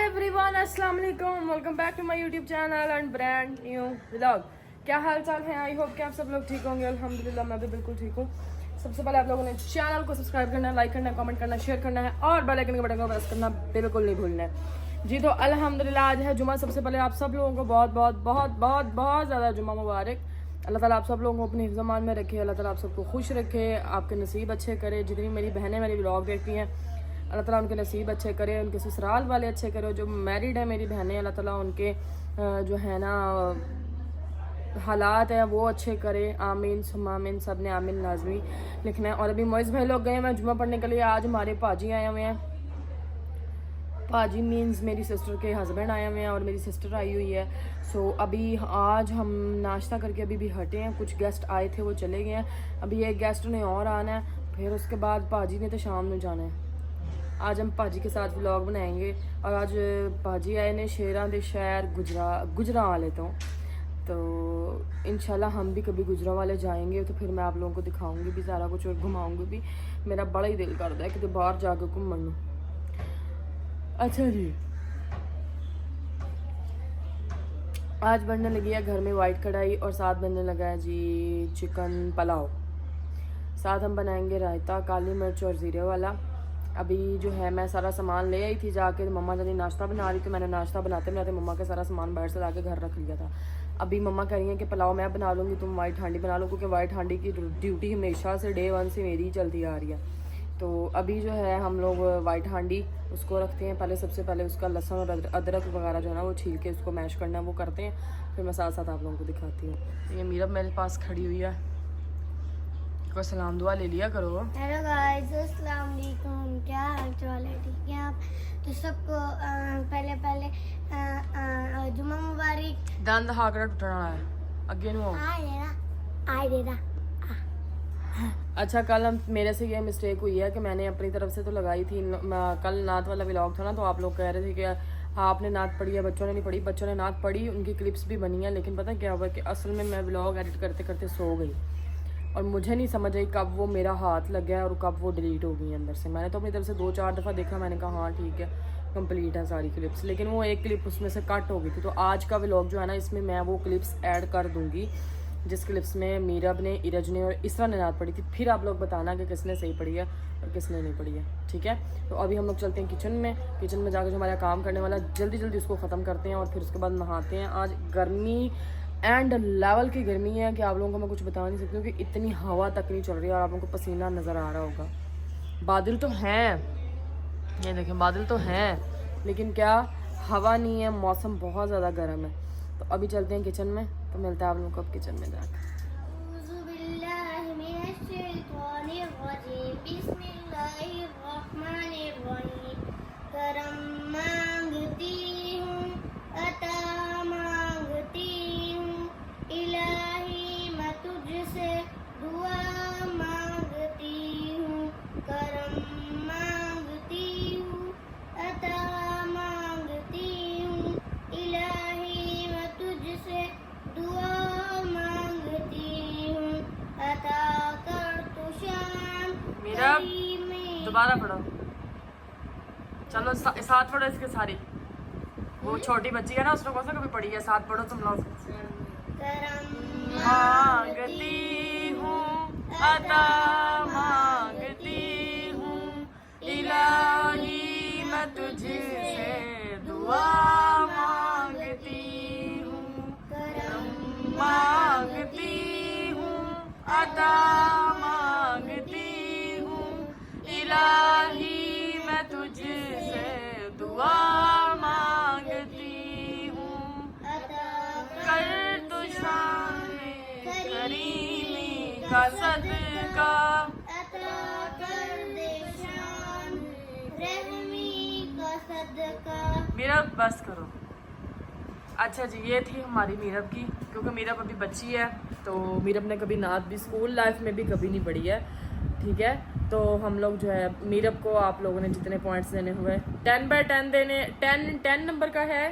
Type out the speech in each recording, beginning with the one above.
Everyone, अस्सलाम वालेकुम, welcome back to my YouTube channel and brand new vlog. क्या हाल चाल है? आई होप कि आप सब लोग ठीक होंगे। अल्हम्दुलिल्लाह मैं भी बिल्कुल ठीक हूँ। सबसे पहले आप लोगों ने चैनल को सब्सक्राइब करना है, लाइक करना है, कमेंट करना, शेयर करना है और बेल आइकन के बटन को प्रेस करना बिल्कुल नहीं भूलना है। जी तो अल्हम्दुलिल्लाह आज है जुमा। सबसे पहले आप सब लोगों को बहुत बहुत बहुत बहुत बहुत ज़्यादा जुमा मुबारक। अल्लाह ताला आप सब लोगों को अपनी हिफ्ज़-ए-मान में रखे। अल्लाह ताला आप सबको खुश रखे, आपके नसीब अच्छे करे। जितनी मेरी बहनें मेरी व्लॉग देखती हैं, अल्लाह ताला उनके नसीब अच्छे करे, उनके ससुराल वाले अच्छे करे। जो मैरिड है मेरी बहनें, अल्लाह ताला उनके जो है ना हालात हैं वो अच्छे करे। आमीन सुम्मा आमीन, सब ने आमीन लाजमी लिखना है। और अभी मोइज़ भाई लोग गए हैं जुमा पढ़ने के लिए। आज हमारे पाजी आए हुए हैं। पाजी मीन्स मेरी सिस्टर के हस्बैंड आए हुए हैं और मेरी सिस्टर आई हुई है। सो अभी आज हम नाश्ता करके अभी भी हटे हैं। कुछ गेस्ट आए थे वो चले गए हैं। अभी एक गेस्ट ने और आना है, फिर उसके बाद पाजी ने तो शाम में जाना है। आज हम पाजी के साथ व्लॉग बनाएंगे। और आज पाजी आए ने शेरां दे शहर गुजरा वाले तो इंशाल्लाह हम भी कभी गुजरा वाले जाएंगे तो फिर मैं आप लोगों को दिखाऊंगी भी सारा कुछ और घुमाऊंगी भी। मेरा बड़ा ही दिल करता है कि बाहर जाकर घूमन। अच्छा जी, आज बनने लगी है घर में वाइट कढ़ाई और साथ बनने लगा है जी चिकन पुलाव। साथ हम बनाएंगे रायता, काली मिर्च और ज़ीरे वाला। अभी जो है मैं सारा सामान ले आई थी जाके, मम्मा जल्दी नाश्ता बना रही थी। मैंने नाश्ता बनाते बनाते मम्मा का सारा सामान बाहर से लाके घर रख लिया था। अभी मम्मा कह रही हैं कि पुलाव मैं बना लूँगी, तुम वाइट हांडी बना लो, क्योंकि वाइट हांडी की ड्यूटी हमेशा से डे 1 से मेरी ही चलती आ रही है। तो अभी जो है हम लोग वाइट हांडी उसको रखते हैं। पहले सबसे पहले उसका लहसुन और अदरक वगैरह जो है ना वो छील के उसको मैश करना है वो करते हैं। फिर मैं साथ साथ आप लोगों को दिखाती हूँ। ये मीरब मेरे पास खड़ी हुई है, को सलाम दुआ ले लिया करो। हेलो गाइस, अस्सलाम वालेकुम। क्या हाल चाल है? ठीक है आप? तो सबको पहले जुमा मुबारक। दंद हाकड़ा टूटने वाला है अगे नु। आए देना। अच्छा, कल हम मेरे से ये मिस्टेक हुई है कि मैंने अपनी तरफ से तो लगाई थी। कल नात वाला व्लॉग था ना, तो आप लोग कह रहे थे कि आपने नात पढ़ी है, बच्चों ने नहीं पढ़ी। बच्चों ने नात पढ़ी, उनकी क्लिप्स भी बनी है, लेकिन पता क्या हुआ कि असल में मैं व्लॉग एडिट करते करते सो गई और मुझे नहीं समझ आई कब वो मेरा हाथ लग गया और कब वो डिलीट हो गई अंदर से। मैंने तो अपनी तरफ से 2-4 दफ़ा देखा, मैंने कहा हाँ ठीक है कंप्लीट है सारी क्लिप्स, लेकिन वो एक क्लिप उसमें से कट हो गई थी। तो आज का व्लॉग जो है ना, इसमें मैं वो क्लिप्स ऐड कर दूँगी जिस क्लिप्स में मीरब ने, इरज ने और इसरा ने नात पढ़ी थी। फिर आप लोग बताना कि किसने सही पढ़ी है और किसने नहीं पढ़ी है, ठीक है? तो अभी हम लोग चलते हैं किचन में जाकर जो हमारा काम करने वाला जल्दी जल्दी उसको ख़त्म करते हैं और फिर उसके बाद नहाते हैं। आज गर्मी एंड लेवल की गर्मी है कि आप लोगों को मैं कुछ बता नहीं सकती हूँ कि इतनी हवा तक नहीं चल रही है और आप लोगों को पसीना नज़र आ रहा होगा। बादल तो हैं, ये देखें बादल तो हैं, लेकिन क्या हवा नहीं है, मौसम बहुत ज़्यादा गर्म है। तो अभी चलते हैं किचन में, तो मिलता है आप लोगों को अब किचन में जाकर। करम मांगती हूँ, अता मांगती हूँ, इलाही मैं तुझसे दुआ मांगती हूँ। करम मांगती हूँ, अता मांगती हूँ, इलाही मैं तुझसे दुआ मांगती हूँ। अता कर तू शान मेरा दोबारा पढ़ो, चलो साथ पढ़ो इसके सारी। वो छोटी बच्ची है ना, उसने कौन सा कभी पढ़ी है? साथ पढ़ो तुम लोग। मांगती हूँ, अता मांगती हूँ, इलाही मैं तुझसे दुआ मांगती हूँ। करम मांगती हूँ, अता मांगती हूँ, इलाही मैं तुझसे दुआ मांगती हूँ। कर तू शान करीमी का सदका, अता कर दे शान रहमी का सदका। मीरब बस करो। अच्छा जी, ये थी हमारी मीरब की, क्योंकि मीरब अभी बच्ची है तो मीरब ने कभी नात भी स्कूल लाइफ में भी कभी नहीं पढ़ी है, ठीक है? तो हम लोग जो है मीरब को आप लोगों ने जितने पॉइंट्स देने हुए 10/10 देने, 10 नंबर का है,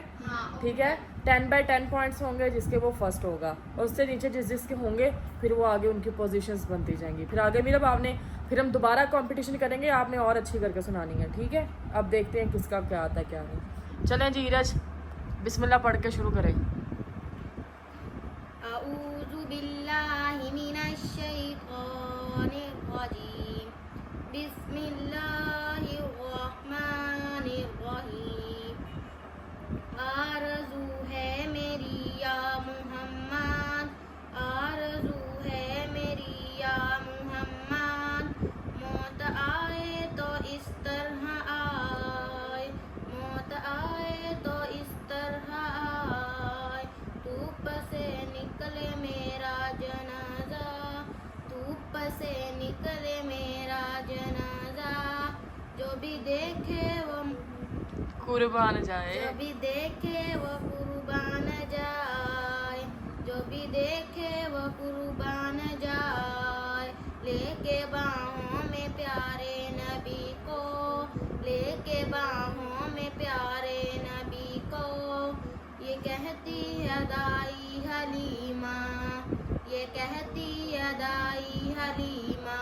ठीक है? 10/10 पॉइंट्स होंगे जिसके वो फर्स्ट होगा और उससे नीचे जिसके होंगे फिर वो आगे उनकी पोजीशंस बनती जाएंगी। फिर आगे मीरब आपने, फिर हम दोबारा कंपटीशन करेंगे, आपने और अच्छी करके सुनानी है, ठीक है? अब देखते हैं किसका क्या आता है क्या नहीं। चलें जी ईरज, बिस्मिल्लाह पढ़ के शुरू करें। अऊज़ु बिल्लाहि मिनश शैतानिर रजीम। बिस्मिल्लाहिर रहमानिर रहीम। आरज़ू है मेरी या मुहम्मद, आरज़ू है मेरी या मुहम्मद। मौत आए तो इस तरह आए, मौत आए तो इस तरह आए। धूप से निकले मेरा जनाजा, धूप से निकले मेरा जनाजा। जो भी देखे वो कुर्बान जाए, जो भी देखे वो कुर्बान जाए, जो भी देखे वो कुर्बान जाए। लेके बाहों में प्यारे नबी को, लेके बाहों में प्यारे नबी को। ये कहती अदाई हलीमा, ये कहती अदाई हलीमा।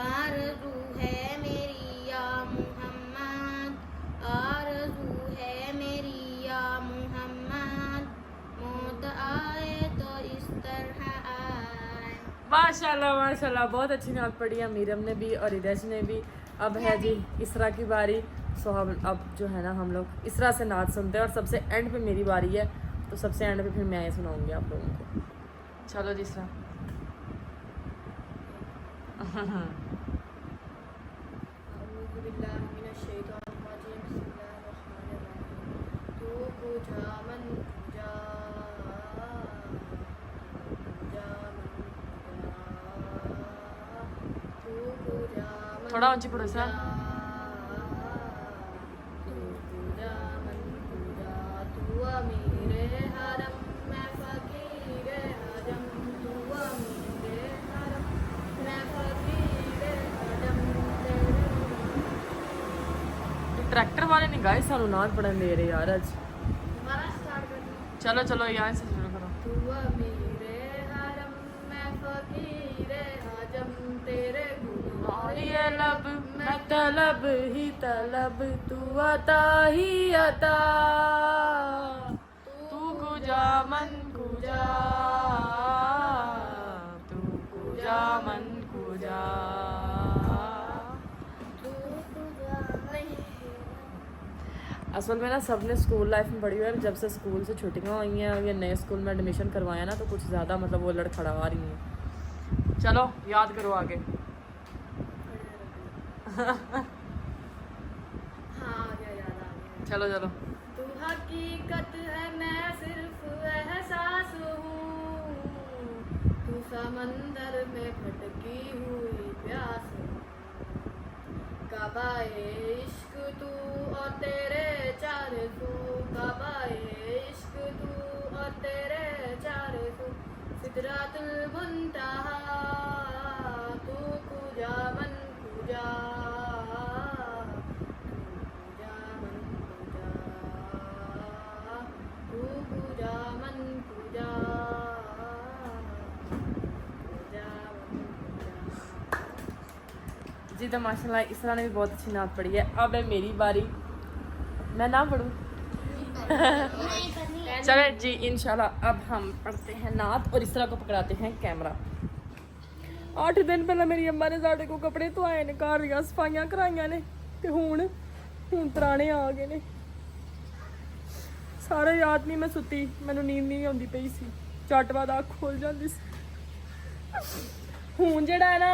आरज़ू है मेरी या मुहम्मद, आरज़ू है मेरी या मुहम्मद। मौत आए तो इस तरह आए। माशाल्लाह माशाल्लाह, बहुत अच्छी नात पढ़ी है मीरम ने भी और ईरज ने भी। अब है जी इसरा की बारी। सो हम अब जो है ना हम लोग इसरा से नात सुनते हैं और सबसे एंड पे मेरी बारी है, तो सबसे एंड पे फिर मैं ये सुनाऊंगी आप लोगों को। चलो जी इसरा। अऊज़ु बिल्लाहि मिनश शैतानिर रजीम। बिस्मिल्लाहिर रहमानिर रहीम। तू कुजा मन कुजा, कुजा मन कुजा, तू कुजा मन थोड़ा ऊंची पढ़ो इसरा। तू कुजा मन कुजा, तू अमीरे हरम मैं फकीरे हजम। तू अमीरे हरम मैं फकीरे हजम। ट्रैक्टर वाले नहीं गाइस सानू नात पढ़न दे रहे यार आज। दोबारा स्टार्ट कर दूं। चलो चलो यहाँ से शुरू करो। तू अमीरे हरम मैं फकीरे हजम। तेरे और ये लब मैं तलब ही तलब, तू अता ही अता। तू कुजा मन कुजा, तू कुजा मन कुजा। असल में ना सबने स्कूल लाइफ में पढ़ी हुई है। जब से स्कूल से छुट्टियां हुई हैं और ये नए स्कूल में एडमिशन करवाया ना, तो कुछ ज़्यादा मतलब वो लड़खड़ा रही हैं। चलो याद करो आगे। हाँ आ गया, याद आ गया। चलो चलो। तू हकीकत है मैं सिर्फ एहसास हूँ, तू समंदर में भटकी हुई प्यास हूँ। काबाए इश्क तू और तेरे चारे तू, काबाए इश्क तू और तेरे चारे तू। सिदरातुल मुंतहा तू कुजा मन कुजा, तू कुजा मन कुजा, कुजा मन कुजा। जी तो माशाल्लाह इसरा ने भी बहुत अच्छी नात पढ़ी है। अब है मेरी बारी, मैं ना पढ़ूँ? चलो जी इंशाल्लाह अब हम पढ़ते हैं नात और इसरा को पकड़ाते हैं कैमरा। 8 दिन पहले मेरी अम्मा ने साढ़े को कपड़े धोए ने, घर दियां सफाइयां कराइयां ने, ते हुण तराने आ गए ने। सारे रात नहीं मैं सुती, मैनू नींद नहीं आउंदी पई सी, झट बाद अख खुल जांदी सी। हुण जेड़ा है ना,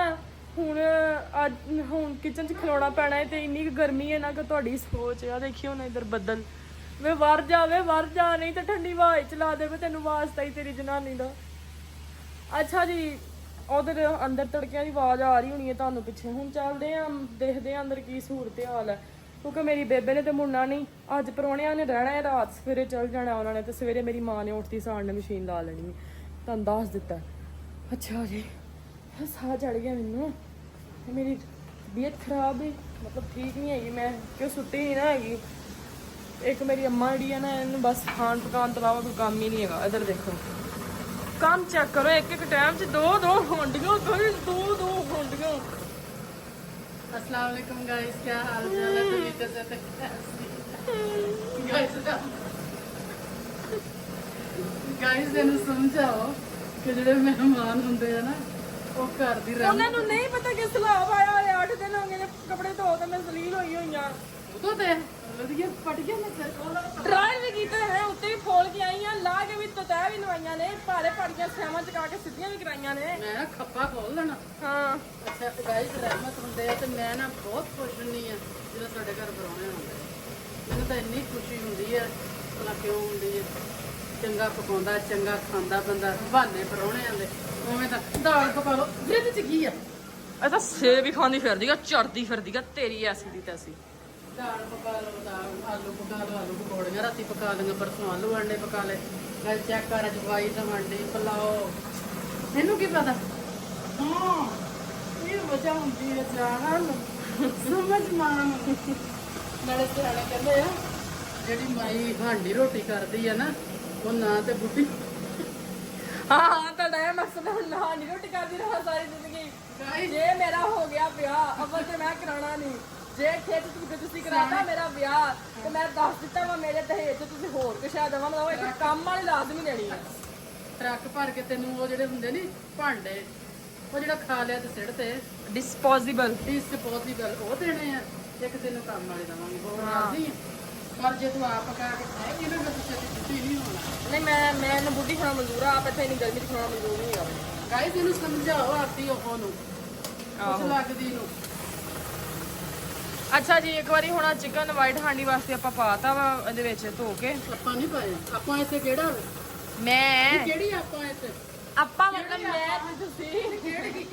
हुण किचन च खलोना पैना है, ते इन्नी गर्मी है ना कि तुहाडी सोच आ देखियो ना इधर बदल वे बाहर जा नहीं तो ठंडी हवा चला दे वे, तेनू वास्ता ही तेरी जनानी दा। अच्छा जी उधर अंदर तड़कियां की आवाज आ रही होनी है तुहानू पिछे। हुण चलदे आ, देखदे आ अंदर की सूरत हाल है, क्योंकि मेरी बेबे ने तो मुड़ना नहीं, अज परौणियां ने रहना है, रात सवेरे चल जाना उन्होंने, तो सवेरे मेरी माँ ने उठती साड़ ने मशीन ला लेनी है, तुहानू दस दिता। अच्छा जी साह चढ़ गया मैनू, मेरी तबीयत खराब है, मतलब ठीक नहीं हैगी, मैं क्यों सुती नहीं ना हैगी। एक मेरी अम्मा जी है ना, इन्हें बस खान पकान तो अलावा कोई काम ही नहीं है। इधर देखो काम चेक करो, एक टाइम च दो होंडियां, दो होंडियां। अस्सलाम वालेकुम गाइस, क्या हाल चाल है? ਗਾਇਸ ਇਹਨੂੰ ਸਮਝਾਓ ਕਿ ਜਿਹੜੇ ਮਹਿਮਾਨ ਹੁੰਦੇ ਆ ਨਾ ਉਹ ਘਰ ਦੀ ਰਹਿਮਤ ਉਹਨਾਂ ਨੂੰ ਨਹੀਂ ਪਤਾ ਕਿ ਸਲਾਬ ਆਇਆ ਹੋਇਆ 8 ਦਿਨ ਹੋ ਗਏ ਨੇ ਕੱਪੜੇ ਧੋ ਕੇ ਮੈਂ ਜ਼ਲੀਲ ਹੋਈ ਹੋਈਆਂ ਉਦੋਂ ਤੇ ਵਧੀਆ ਪਟ ਗਿਆ ਮੈਂ ਸਿਰ ਕੋਲ ਡਰਾਈ ਵੀ ਕੀਤੇ ਹੈ ਉੱਤੇ ਵੀ ਫੋਲ ਕੇ ਆਈਆਂ ਲਾ ਕੇ ਵੀ ਤਤੈ ਵੀ ਲਵਾਈਆਂ ਨੇ ਭਾਰੇ ਪਾੜੀਆਂ ਸਿਆਵਾਂ ਚਕਾ ਕੇ ਸਿੱਧੀਆਂ ਵੀ ਕਰਾਈਆਂ ਨੇ ਮੈਂ ਨਾ ਖੱਪਾ ਖੋਲ ਲੈਣਾ ਹਾਂ ਅੱਛਾ ਗਾਇਸ ਰਹਿਮਤ ਹੁੰਦੇ ਆ ਤੇ ਮੈਂ ਨਾ ਬਹੁਤ ਖੁਸ਼ ਹੁੰਦੀ ਆ ਜਦੋਂ ਸਾਡੇ ਘਰ ਪਰੌਣੇ ਆਉਂਦੇ ਮੈਨੂੰ ਤਾਂ ਇੰਨੀ ਖੁਸ਼ੀ ਹੁੰਦੀ ਆ ਭਲਾ ਕਿਉਂ ਹੁੰਦੀ ਆ ਚੰਗਾ ਪਕਾਉਂਦਾ ਚੰਗਾ ਖਾਂਦਾ ਬੰਦਾ ਬਹਾਨੇ ਪਰੌਣੇ ਆਉਂਦੇ ਉਵੇਂ ਤਾਂ ਦਾਲ ਪਕਾ ਲਓ ਫ੍ਰਿਜ ਚ ਕੀ ਆ ਇਹ ਤਾਂ ਸੇਬ ਵੀ ਖਾਂਦੀ ਫਿਰਦੀ ਆ ਚੜਦੀ ਫਿਰਦੀ ਆ ਤੇਰੀ ਐਸੀ ਦੀ ਤੈਸੀ ਦਾਲ ਪਕਾ ਲਓ ਦਾਲ ਆਲੂ ਪਕਾ ਲਓ ਆਲੂ ਪਕੌੜੀਆਂ ਰਾਤੀ ਪਕਾ ਲਈਆਂ ਪਰਸੋਂ ਆਲੂ ਆਂਡੇ ਪਕਾ ਲਏ ਗੱਲ ਚੈੱਕ ਕਰ ਅੱਜ ਵਾਈ ਟਮਾਟੇ ਪਲਾਓ ਇਹਨੂੰ ਕੀ ਪਤਾ ਹਾਂ ਇਹ ਵਜ੍ਹਾ ਹੁੰਦੀ ਹੈ ਜਾਣਾ ਸਮਝ ਮਾਣ ਨਾਲੇ ਸਿਆਣੇ ਕਹਿੰਦੇ ਆ ਜਿਹੜੀ ਮਾਈ ਹਾਂਡੀ ਰੋਟੀ ਕਰਦੀ ਆ ਨਾ ਉਹ ਨਾ ਤੇ ਬੁੱਢੀ ਹਾਂ ਤੁਹਾਡਾ ਇਹ ਮਕਸਦ ਹੁਣ ਨਾ ਨਹੀਂ ਰੋਟੀ ਕਰਦੀ ਰਹਾ ਸਾਰੀ ਜ਼ਿੰਦਗੀ ਜੇ ਮੇਰਾ ਹੋ ਗਿਆ ਵਿਆਹ ਅਵਲ ਤੇ ਮੈਂ ਕਰਾਉਣਾ ਨਹੀਂ ਜੇ ਖੇਤ ਤੁਸੀਂ ਕਰਾਤਾ ਮੇਰਾ ਵਿਆਹ ਤੇ ਮੈਂ ਦੱਸ ਦਿੱਤਾ ਵਾ ਮੇਰੇ ਦਹੇਜ ਤੁਸੀਂ ਹੋਰ ਕੁਛ ਆ ਦੇਵਾਂ ਮਤਲਬ ਇੱਕ ਕੰਮ ਵਾਲੀ ਲਾਜ਼ਮੀ ਦੇਣੀ ਹੈ ਟਰੱਕ ਭਰ ਕੇ ਤੈਨੂੰ ਉਹ ਜਿਹੜੇ ਹੁੰਦੇ ਨੀ ਭਾਂਡੇ ਉਹ ਜਿਹੜਾ ਖਾ ਲਿਆ ਤੇ ਸਿੱਟ ਤੇ ਡਿਸਪੋਜ਼ੇਬਲ ਡਿਸਪੋਜ਼ੇਬਲ ਉਹ ਦੇਣੇ ਆ ਇੱਕ ਤੈਨੂੰ ਕੰਮ ਵਾਲੇ ਦੇਵਾਂਗੇ ਹੋਰ ਰਾਜ਼ੀ ਪਰ ਜੇ ਤੂੰ ਆਪ ਪਕਾ ਕੇ ਖਾਏਗੀ ਨਾ ਤਾਂ ਛੇਤੀ ਛੁੱਟੀ ਨਹੀਂ ਹੋਣਾ ਨਹੀਂ ਮੈਂ ਇਹਨੂੰ ਬੁੱਢੀ ਖਾਣਾ ਮਨਜ਼ੂਰ ਆ ਆਪ ਇੱਥੇ ਇੰਨੀ ਗਰਮੀ ਚ ਖਾਣਾ ਮਨਜ਼ੂਰ ਨਹੀਂ ਹੈਗਾ ਗਾਇਸ ਇਹਨੂੰ ਸਮਝਾਓ ਆਤੀ ਉਹ ਨੂੰ ਕੁਛ ਲੱਗਦੀ ਨੂੰ ਅੱਛਾ ਜੀ ਇੱਕ ਵਾਰੀ ਹੁਣ ਚਿਕਨ ਵਾਈਟ ਹਾਂਡੀ ਵਾਸਤੇ ਆਪਾਂ ਪਾਤਾ ਵਾ ਇਹਦੇ ਵਿੱਚ ਧੋ ਕੇ ਆਪਾਂ ਨਹੀਂ ਪਾਏ ਆਪਾਂ ਇੱਥੇ ਕਿਹੜਾ ਮੈਂ ਕਿਹੜੀ ਆਪਾਂ ਇੱਥੇ ਆਪਾਂ ਮਤਲਬ ਮੈਂ ਤੇ ਤੁਸੀਂ ਕਿਹੜੀ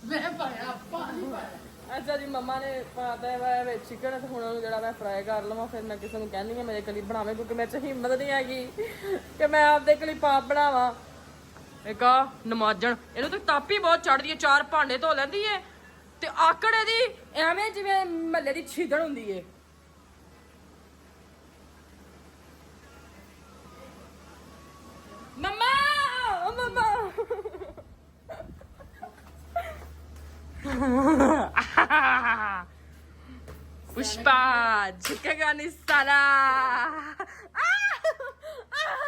ਮੈਂ ਪਾਇਆ ਆਪਾਂ ਨਹੀਂ ਪਾਇਆ ਅੱਛਾ ਜੀ ਮੰਮਾ ਨੇ ਪਾਤਾ ਵਾ ਵਿੱਚ ਚਿਕਨ ਤੇ ਹੁਣ ਉਹਨੂੰ ਜਿਹੜਾ ਮੈਂ ਫਰਾਈ ਕਰ ਲਵਾਂ ਫਿਰ ਮੈਂ ਕਿਸੇ ਨੂੰ ਕਹਿੰਦੀ ਆ ਮੇਰੇ ਕਲੀ ਬਣਾਵੇ ਕਿਉਂਕਿ ਮੇਰੇ ਚ ਹਿੰਮਤ ਨਹੀਂ ਹੈਗੀ ਕਿ ਮੈਂ ਆਪਦੇ ਕਲੀ ਪਾਪ ਬਣਾਵਾਂ ਇੱਕ ਆ ਨਮਾਜਣ ਇਹਨੂੰ ਤਾਂ ਤਾਪੀ ਬਹੁਤ ਚੜਦੀ ਹੈ 4 ਭਾਂਡੇ ਧੋ ਲੈਂਦੀ ਏ ਤੇ ਆਕੜ ਇਹਦੀ ਐਵੇਂ ਜਿਵੇਂ ਮਹੱਲੇ ਦੀ ਛੀਦੜ ਹੁੰਦੀ ਏ ਮੰਮਾ ਮੰਮਾ पुष्पा झुकेगा नहीं साला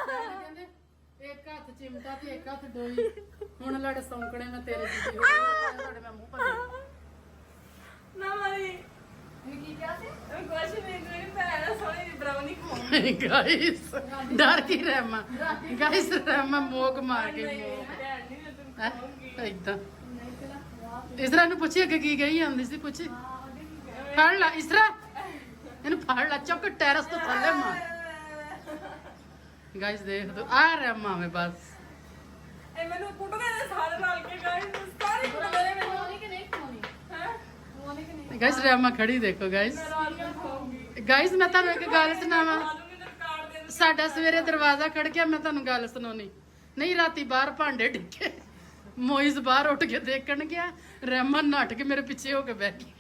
ਕਹਿੰਦੇ ਇੱਕ ਹੱਥ ਚਿਮਟਾ ਤੇ ਇੱਕ ਹੱਥ ਡੋਈ ਹੁਣ ਲੜ ਸੌਂਕਣੇ ਮੈਂ ਤੇਰੇ ਜਿੱਦੀ ਹੋ ਗਈ ਤੁਹਾਡੇ ਮੈਂ ਮੂੰਹ ਭੰਨ ना मारी ਕੀ ਕਿਹਾ ਸੀ कुछ नहीं कोई पहला सोनी ब्राउनी खाऊंगी ਗਾਇਸ ਡਰ ਕੀ ਰਹਿਮਾ ਗਾਇਸ ਰਹਿਮਾ ਮੋਕ ਮਾਰ ਕੇ ਇਦਾਂ ਇਸ ਤਰ੍ਹਾਂ ਨੂੰ ਪੁੱਛੀ ਅੱਗੇ ਕੀ ਗਈ ਆਉਂਦੀ ਸੀ ਪੁੱਛੀ ਫੜ ਲੈ ਇਸ ਤਰ੍ਹਾਂ ਇਹਨੂੰ ਫੜ ਲੈ ਚੁੱਕ ਟੈਰਸ ਤੋਂ ਥੱਲੇ ਮਾਰ ਗਾਇਸ ਦੇਖ ਦੋ ਆ ਰਹਿਮਾ ਮੈਂ ਬਸ ए मैंने कुटदे ने सारे नाल के गाइस सारे कुटदे ने मैंने ਖਵਾਉਣੀ ਕਿ ਨਹੀਂ ਖਵਾਉਣੀ हैं ਖਵਾਉਣੀ ਕਿ ਨਹੀਂ ਗਾਇਸ ਰਹਿਮਾ ਖੜੀ ਦੇਖੋ ਗਾਇਸ मैं रात में खाऊंगी ਗਾਇਸ ਮੈਂ ਤੁਹਾਨੂੰ ਇੱਕ ਗੱਲ ਸੁਣਾਵਾਂ आलू ने काट दे ਸਾਡਾ ਸਵੇਰੇ ਦਰਵਾਜ਼ਾ ਖੜਕਿਆ ਮੈਂ ਤੁਹਾਨੂੰ ਗੱਲ ਸੁਣਾਉਣੀ ਨਹੀਂ ਰਾਤੀ ਬਾਹਰ ਭਾਂਡੇ ਡਿੱਗੇ ਮੋਇਜ਼ ਬਾਹਰ ਉੱਠ ਕੇ ਦੇਖਣ ਗਿਆ ਰਹਿਮਨ ਨੱਠ ਕੇ ਮੇਰੇ ਪਿੱਛੇ ਹੋ ਕੇ ਬਹਿ ਗਈ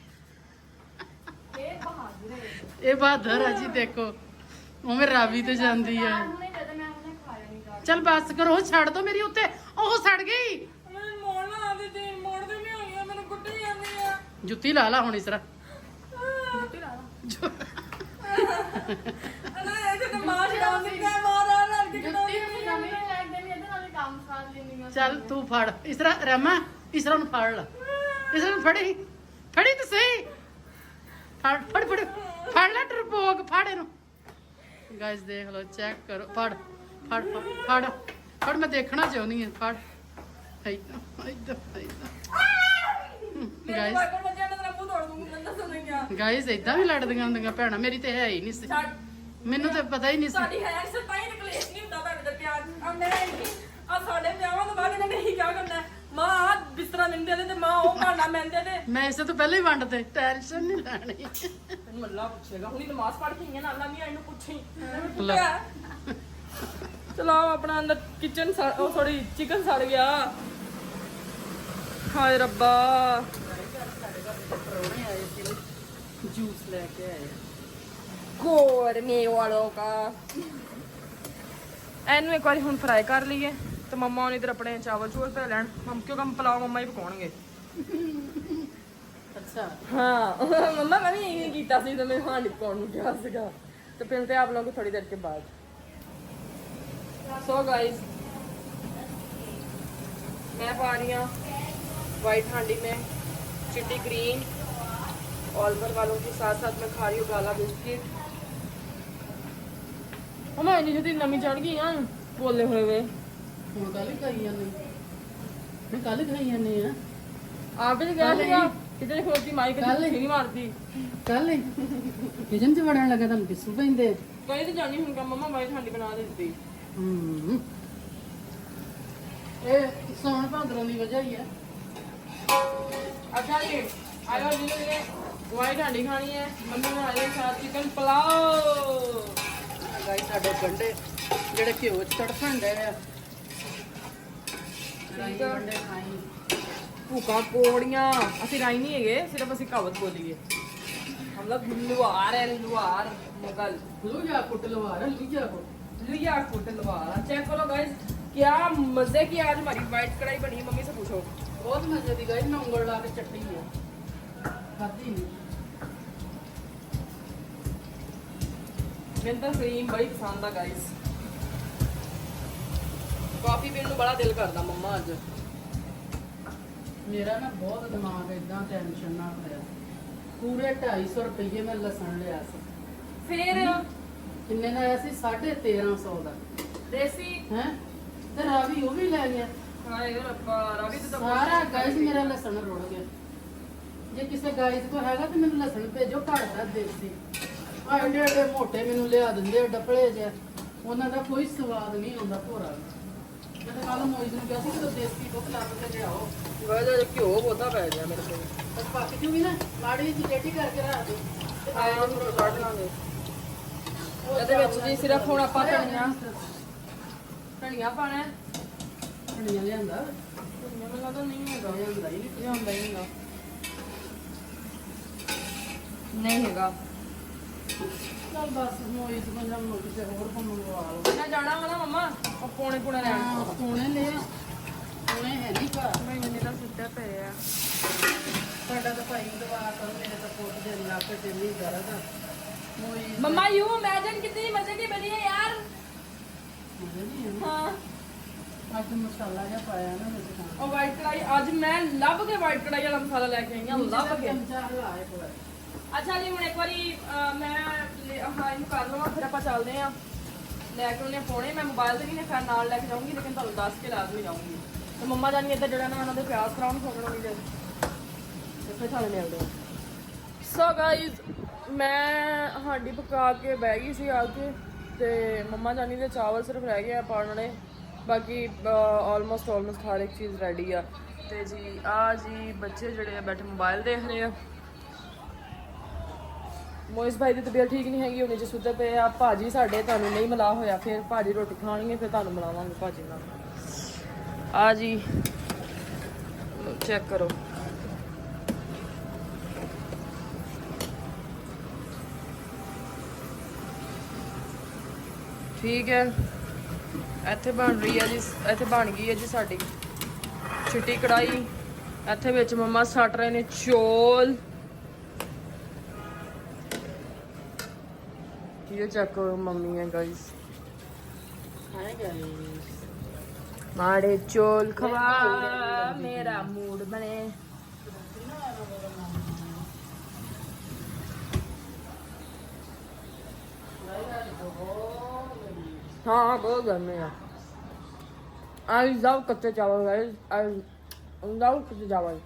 ਇਹ ਬਹਾਦਰ ਹੈ ਇਹ ਬਹਾਦਰ ਆ ਜੀ ਦੇਖੋ ਉਵੇਂ ਰਾਵੀ ਤੇ ਜਾਂਦੀ ਆ ਉਹਨੇ ਜਦੋਂ ਮੈਂ ਉਹਨੇ ਖਾਇਆ ਨਹੀਂ ਗਾ ਚੱਲ ਬਸ ਕਰੋ ਛੱਡ ਦੋ ਮੇਰੀ ਉੱਤੇ ਉਹ ਸੜ ਗਈ मैं मोड़ना आंदी थी मोड़ दे नहीं होई मैंने कुट्टी जांदी है ਜੁੱਤੀ ਲਾ ਲਾ ਹੁਣ ਇਸ ਤਰ੍ਹਾਂ अरे ऐसे तो मार डाल दिया मार डाल के ਜੁੱਤੀ ਨੂੰ ਨਵੀਂ ਲੱਗਦੇ ਨਹੀਂ ਇਹਦੇ ਨਾਲ ਹੀ ਕੰਮ ਸਾਰ ਲੈਂਦੀ ਆ ਚੱਲ ਤੂੰ ਫੜ ਇਸ ਤਰ੍ਹਾਂ ਰਹਿਮਾ ਇਸ ਤਰ੍ਹਾਂ ਨੂੰ ਫੜ ਲਾ ਇਸ ਤਰ੍ਹਾਂ ਨੂੰ ਫੜੀ ਫੜੀ ਤੇ ਸਹੀ ਫੜ ਫੜ ਫੜ ਫੜ ਲੈ ਟਰਪੋਕ ਫੜ ਇਹਨੂੰ ਗਾਇਸ ਦੇਖ ਲਓ ਚੈੱਕ ਕਰੋ ਫੜ ਫੜ ਫੜ ਫੜ ਮੈਂ ਦੇਖਣਾ ਚਾਹੁੰਦੀ ਹਾਂ ਫੜ ਇੱਧਰ ਇੱਧਰ मेरे ਗਾਇਸ भाई को बच्चा ना तेरा मुंह तोड़ दूंगी मैं दस नहीं क्या ਗਾਇਸ ਇਦਾਂ ਵੀ ਲੜਦੀਆਂ ਹੁੰਦੀਆਂ ਭੈਣਾਂ ਮੇਰੀ ਤੇ ਹੈ ਹੀ ਨਹੀਂ ਸੀ ਮੈਨੂੰ ਤਾਂ ਪਤਾ ਹੀ ਨਹੀਂ ਸੀ ਸਾਡੀ ਹੈ ਅਕਸਰ ਤਾਂ ਹੀ ਕਲੇਸ਼ ਨਹੀਂ ਹੁੰਦਾ ਤੁਹਾਡੇ ਤੇ ਪਿਆਰ ਆ ਮੈਂ ਆ ਸਾਡੇ ਵਿਆਹਾਂ ਤੋਂ ਬਾਅਦ ਇਹਨਾਂ ਨੇ ਇਹੀ ਕਿਹਾ ਕਰਨਾ ਹੈ, ਮਾਂ ਆ ਬਿਸਤਰਾ ਮਿੰਦੇ ਨੇ ਤੇ ਮਾਂ ਉਹ ਭਾਂਡਾ ਮਿੰਦੇ ਨੇ ਮੈਂ ਇਸੇ ਤੋਂ ਪਹਿਲਾਂ ਹੀ ਵੰਡ ਤੇ ਟੈਨਸ਼ਨ ਨਹੀਂ ਲੈਣੀ ਤੈਨੂੰ ਮੱਲਾ ਪੁੱਛੇਗਾ ਹੁਣੀ ਨਮਾਜ਼ ਪੜ੍ਹ ਕੇ ਆਈਆਂ ਨਾਲਾ ਨਹੀਂ ਇਹਨੂੰ ਪੁੱਛੀ ਲੈ। ਚਲੋ ਆਪਣਾ ਅੰਦਰ ਕਿਚਨ ਉਹ ਥੋੜੀ ਚਿਕਨ ਸੜ ਗਿਆ ਹਾਏ ਰੱਬਾ ਪਰੌਣੇ ਆਏ ਸੀ ਜੂਸ ਲੈ ਕੇ ਆਏ ਗੋਰਮੇ ਵਾਲੋ ਕਾ ਇਹਨੂੰ ਇੱਕ ਵਾਰੀ ਹੁਣ ਫਰਾਈ ਕਰ ਲਈਏ ਤੇ ਮੰਮਾ ਉਹਨੇ ਇਧਰ ਆਪਣੇ ਚਾਵਲ ਚੂਵਲ ਪੈ ਲੈਣ ਕਿਉਂਕਿ ਪਲਾਓ ਮੰਮਾ ਹੀ ਪਕਾਉਣਗੇ ਅੱਛਾ ਹਾਂ ਮੰਮਾ ਮੈਂ ਵੀ ਇਹ ਕੀਤਾ ਸੀ ਤੇ ਮੈਂ ਹਾਂਡੀ ਪਕਾਉਣ ਨੂੰ ਕਿਹਾ ਸੀਗਾ तो मिलते हैं आप लोगों को थोड़ी देर के बाद। सो गाइस मैं पा रही हूँ वाइट हांडी में चिट्टी ग्रीन ऑलवर वालों के साथ साथ मैं खा रही हूँ काला बिस्किट। हमारी जल्दी नमी चढ़ गई यार बोले हुए ਹੁਣ ਕੱਲ ਹੀ ਖਾਈ ਜਾਂਦੇ ਮੈਂ ਕੱਲ ਹੀ ਖਾਈ ਜਾਂਦੇ ਆ आप भी क्या कितने खोती माई कल के नहीं मारती ਕੱਲ ਹੀ ਕਿਚਨ 'ਚ ਵੜਨ ਲੱਗਾ ਤਾਂ ਪਿੱਸੂ ਪੈਂਦੇ कहीं तो जानी हूँ मम्मा वाइट हांडी बना देती। ਇਹ ਸੌਣ ਭਾਦਰੋਂ ਦੀ ਵਜ੍ਹਾ ਹੀ ਹੈ अच्छा जी आयो धीरे धीरे वाइट हांडी खानी है मम्मी बना रही है साथ चिकन पुलाव। ਗਾਈ ਸਾਡੇ ਗੰਡੇ ਜਿਹੜੇ ਘਿਓ 'ਚ ਤੜਫਣ ਡਏ ਆ ਰਾਈ ਦੇ ਗੰਡੇ ਖਾਈ ਭੂਕਾ ਕੋੜੀਆਂ ਅਸੀਂ ਰਾਈ ਨਹੀਂ ਹੈਗੇ ਸਿਰਫ ਅਸੀਂ ਕਹਾਵਤ ਬੋਲੀਏ हम लोग लुहार है लुहार मुगल ਲੂਜਾ ਕੁੱਟ ਲਵਾ ਰ ਲੂਜਾ ਕੁੱਟ लुहिया कुट लुहार। चेक करो गाइस क्या मजे की आज हमारी वाइट कढ़ाई बनी है मम्मी से पूछो। ਬਹੁਤ ਮਜ਼ੇ ਦੀ ਗਾਈ ਮੈਂ ਉਂਗਲ ਲਾ ਕੇ ਚੱਟੀ ਆ ਖਾਦੀ ਨਹੀਂ मैंने तो क्रीम बड़ी पसंद है गाइस कॉफी पीने को बड़ा दिल करता मम्मा अज ਮੇਰਾ ਨਾ ਬਹੁਤ ਦਿਮਾਗ ਇਦਾਂ ਟੈਨਸ਼ਨ ਨਾ ਹੋਇਆ ਪੂਰੇ 250 ਰੁਪਏ ਮੈਂ ਲਸਣ ਲਿਆ ਸੀ फिर ਕਿੰਨੇ ਦਾ ਆਇਆ ਸੀ 1350 ਦਾ देसी ਹੈ ਤੇ ਰਾਵੀ ਉਹ ਵੀ ਲੈ ਗਿਆ हाय रब्बा रवि तो ਸਾਰਾ ਗਾਇਸ ਮੇਰਾ ਲਸਣ ਰੁੜ ਗਿਆ ਜੇ ਕਿਸੇ ਗਾਇਸ ਕੋ ਹੈਗਾ ਤੇ ਮੈਨੂੰ ਲਸਣ ਭੇਜੋ ਘਰ ਦਾ ਦੇਸੀ ਆ ਏਡੇ ਏਡੇ ਮੋਟੇ ਮੈਨੂੰ ਲਿਆ ਦਿੰਦੇ ਆ ਡੱਪਲੇ ਜਿਹਾ ਉਹਨਾਂ ਦਾ ਕੋਈ ਸਵਾਦ ਨਹੀਂ ਆਉਂਦਾ ਭੋਰਾ ਮੈਂ ਤਾਂ ਕੱਲ ਮੋਇਜ਼ ਨੂੰ ਕਿਹਾ ਸੀ ਕਿ ਦੇਸੀ ਬੁੱਕ ਲੱਭ ਕੇ ਲਿਆਓ वजह घ्यो बहुता पै गया मेरे को ਬਸ ਪੱਕ ਜੂਗੀ ਨਾ ਮਾੜੀ ਜਿਹੀ ਰੇਟੀ ਕਰਕੇ ਰੱਖ ਦੇ ਤੇ ਆਇਆ ਨੂੰ ਕੱਢ ਲਾਂਗੇ ਇਹਦੇ ਵਿੱਚ ਜੀ ਸਿਰਫ ਹੁਣ ਆਪਾਂ ਧਨੀਆ ਪਾਣਾ ਹੈ ਧਨੀਆ ਲਿਆਂਦਾ ਧਨੀਆ ਮੈਨੂੰ ਲੱਗਦਾ ਨਹੀਂ ਹੈਗਾ ਲਿਆਂਦਾ ਹੀ ਨਹੀਂ ਇਹ ਹੁੰਦਾ ਹੀ ਨਹੀਂ ਹੈਗਾ ਚੱਲ ਬਸ ਮੋਇਜ਼ ਬੰਦਾ ਮੁੜ ਕੇ ਹੋਰ ਕੋ ਮੰਗਵਾ ਲਓ ਮੈਂ ਜਾਣਾ ਵਾਲਾ ਮਮਾ ਉਹ ਪੌਣੇ ਲੈਣ ਸੋਹਣੇ ਲੈ ਸੋਹਣੇ ਹੈ ਨਹੀਂ ਘਰ ਮੈਂ ਇਹਨੇ ਦਾ ਸੁੱਤਾ ਪਿਆ ਸਾਡਾ ਤਾਂ ਭਾਈ ਦਵਾ ਕਰੋ ਮੇਰੇ ਤਾਂ ਕੋਟ ਦੇ ਲੱਕ ਤੇ ਨਹੀਂ ਦਰਦ ਮੋਇਜ਼ मम्मा यू इमेजिन कितनी मजे की बनी है यार। हाँ ਅੱਜ ਮਸਾਲਾ ਜਿਹਾ ਪਾਇਆ ਨਾ ਵਿੱਚ ਤਾਂ और वाइट कढ़ाई आज मैं लभ के वाइट कढ़ाई वाला मसाला लेके आई हूं लभ के। ਚਮਚਾ ਹਲਾ ਇੱਕ ਵਾਰ अच्छा जी ਹੁਣ ਇੱਕ ਵਾਰੀ ਮੈਂ ਹਾਂ ਇਹਨੂੰ ਕਰ ਲਵਾਂ ਫਿਰ ਆਪਾਂ ਚੱਲਦੇ ਆ ਲੈ ਕੇ ਉਹਨੇ ਫੋਨੇ ਮੈਂ ਮੋਬਾਈਲ ਤੇ ਨਹੀਂ ਨੇ ਖੈਰ ਨਾਲ ਲੈ ਕੇ ਜਾਊਂਗੀ ਲੇਕਿਨ ਤੁਹਾਨੂੰ ਦੱਸ ਕੇ ਲਾਜ਼ਮੀ ਜਾਊਂਗੀ ਤੇ ਮੰਮਾ ਜਾਨੀ ਇੱਧਰ ਜਿਹੜਾ ਨਾ ਉਹਨਾਂ ਦੇ ਪਿਆਜ਼ ਕਰਾਉਣ ਸੋਚਣਾ ਨਹੀਂ ਜੇ ਤੇ ਫਿਰ ਤੁਹਾਨੂੰ ਮਿਲਦੇ ਆ। ਸੋ ਗਾਇਜ਼ ਮੈਂ ਹਾਂਡੀ ਪਕਾ ਕੇ ਬਹਿ ਗਈ ਸੀ ਆ ਕੇ ਤੇ ਮੰਮਾ ਜਾਨੀ ਦੇ ਚਾਵਲ ਸਿਰਫ ਰਹਿ ਗਏ ਆ ਪਾਉਣ ਵਾਲੇ ਬਾਕੀ ਆਲਮੋਸਟ ਹਰ ਇੱਕ ਚੀਜ਼ ਰੈਡੀ ਆ ਤੇ ਜੀ ਆ ਜੀ ਬੱਚੇ ਜਿਹੜੇ ਆ ਬੈਠੇ ਮੋਬਾਈਲ ਦੇਖ ਰਹੇ ਆ। ਮੋਇਸ ਭਾਈ ਦੀ ਤਬੀਅਤ ਠੀਕ ਨਹੀਂ ਹੈਗੀ ਉਹਨੇ ਚ ਸੁੱਤੇ ਪਏ ਆ ਭਾਜੀ ਸਾਡੇ ਤੁਹਾਨੂੰ ਨਹੀਂ ਮਿਲਾ ਹੋਇਆ ਫਿਰ ਭਾਜੀ ਰੋਟੀ ਖਾਣਗੇ ਫਿਰ ਤੁਹਾਨੂੰ ਮਿਲਾਵਾਂਗੇ ਭਾਜੀ ਨਾਲ। ਆ ਜੀ ਚੈੱਕ ਕਰੋ ਠੀਕ ਹੈ ਇੱਥੇ ਬਣ ਰਹੀ ਹੈ ਜੀ ਇੱਥੇ ਬਣ ਗਈ ਹੈ ਜੀ ਸਾਡੀ ਚਿੱਟੀ ਕੜਾਈ ਇੱਥੇ ਵਿੱਚ ਮੰਮਾ ਸੱਟ ਰਹੇ ਨੇ ਚੌਲ। ये चेक करो मम्मी है गाइस ਹਾਏ ਗਾਇਸ माड़े चोल खवा मेरा मूड बने। हाँ बहुत गर्मी है आज जाओ कच्चे चावल गाइस आज जाओ कच्चे चावल।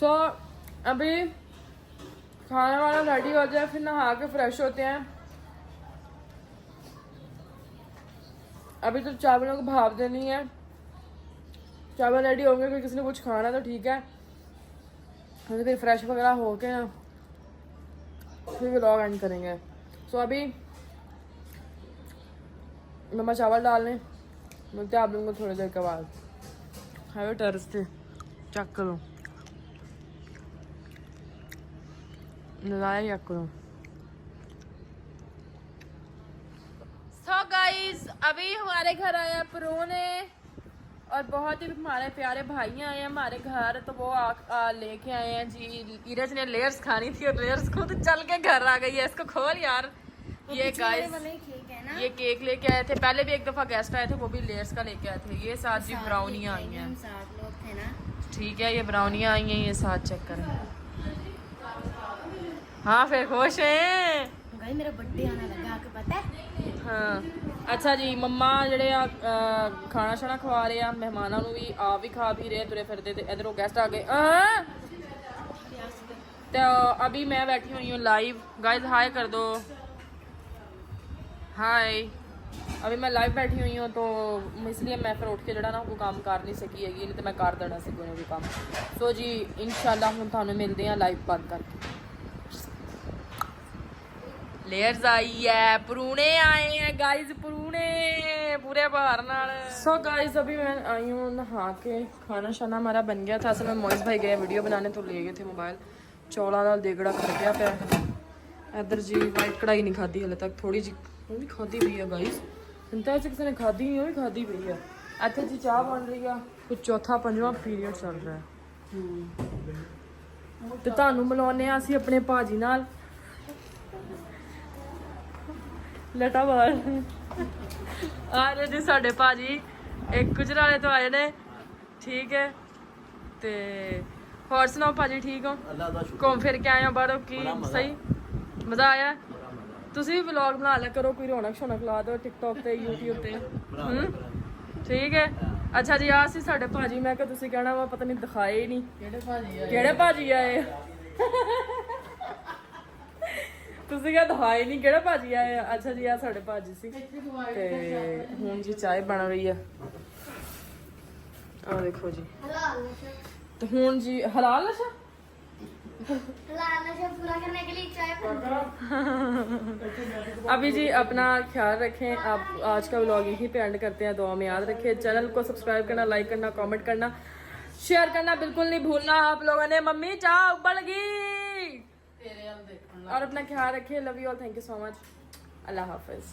सो अभी खाना वाना रेडी हो जाए फिर नहा के फ्रेश होते हैं। अभी तो चावलों को भाप देनी है चावल रेडी होंगे फिर किसी ने कुछ खाना तो ठीक है फिर फ्रेश वगैरह होके ना फिर व्लॉग एंड करेंगे। सो अभी मम्मा चावल डाल लें मिलते हैं आप लोगों को थोड़ी देर के बाद। हाईवे टेरेस पे चेक करो नजारा चेक करो। सो गाइस अभी हमारे घर आया प्रोने और बहुत ही हमारे प्यारे भाई आए हैं हमारे घर, तो वो लेके आए हैं जी। नीरज ने लेयर्स खानी थी और लेयर्स खुद चल के घर आ गई है। इसको खोल यार। ये गाइस ये केक लेके आए थे, पहले भी एक दफा गेस्ट आए थे, वो भी लेयर्स का लेके आए थे। ये साथ जी ब्राउनियाँ आई हैं, 7 लोग थे ना। ठीक है, ये ब्राउनियाँ आई हैं, ये साथ चेक करें। हाँ फिर खुश हैं। भाई मेरा बर्थडे आने लगा, आपको पता है? हाँ अच्छा जी, मम्मा ਜਿਹੜੇ ਆ ਖਾਣਾ ਛਾਣਾ ਖਵਾ ਰਹੇ ਆ ਮਹਿਮਾਨਾਂ ਨੂੰ ਵੀ, ਆਪ ਵੀ ਖਾ ਪੀ ਰਹੇ ਤੁਰੇ ਫਿਰਦੇ, ਤੇ ਇਧਰੋਂ ਗੈਸਟ ਆ ਗਏ। तो अभी मैं बैठी हुई हूँ लाइव। गाइस हाय कर दो, हाय। अभी मैं लाइव बैठी हुई हूँ, तो इसलिए मैं फिर उठ के जड़ा ना कोई काम कर नहीं सकी हैगी, नहीं तो मैं कर देना सी कोई भी काम। सो जी इंशाल्लाह हम थानू मिलते हैं लाइव बंद करके। लेयर्स आई है, परूने आए हैं गाइस, परूने पूरे बाहर नाल। सो गाइस अभी मैं आई हूँ नहा के, खाना शाना हमारा बन गया था। असल में मोइस भाई गए वीडियो बनाने, तो ले गए थे मोबाइल। चौलों नाल देगड़ा खड़किया पिया। इधर जी वाइट कढ़ाई नहीं खाधी हले तक, थोड़ी जी वो भी खाधी पई है गाइस। चिंता च किसी ने खाधी नहीं, वो भी खाधी पई है। इत्थे जी चाह बन रही है, कुछ चौथा पंजवां पीरियड चल रहा है। ते तुहानू मिलाउने आ असीं अपने भाजी नाल। लटा बार आ रहे जी साडे भाजी, एक गुजराले तो आए ने, ठीक है। ते होर सुनाओ भाजी, ठीक हो? घूम फिर के आए हो बाहरों की? सही मजा आया? तुसी भी व्लॉग बना लिया करो, कोई रौनक शौनक ला दो टिकटॉक ते यूट्यूब ते। ठीक है। अच्छा जी आ सी साडे भाजी, मैं क्या तुसी कहना वा पता नहीं दिखाए ही नहीं केड़े भाजी आए। तुसी क्या दिखाए नहीं केड़े भाजी आए। अच्छा जी आ साडे भाजी सी, ते हुण जी चाय बन रही है। आ देखो जी, तो हुण जी हलाल नशा पूरा करने के लिए चाय अभी जी अपना ख्याल रखें। आप आज का व्लॉग यहीं पे एंड करते हैं। दुआ में याद रखें, चैनल को सब्सक्राइब करना, लाइक करना, कमेंट करना, शेयर करना बिल्कुल नहीं भूलना। आप लोगों ने मम्मी चाय उबल गई। और अपना ख्याल रखें। Love you all, thank you so much. Allah Hafiz.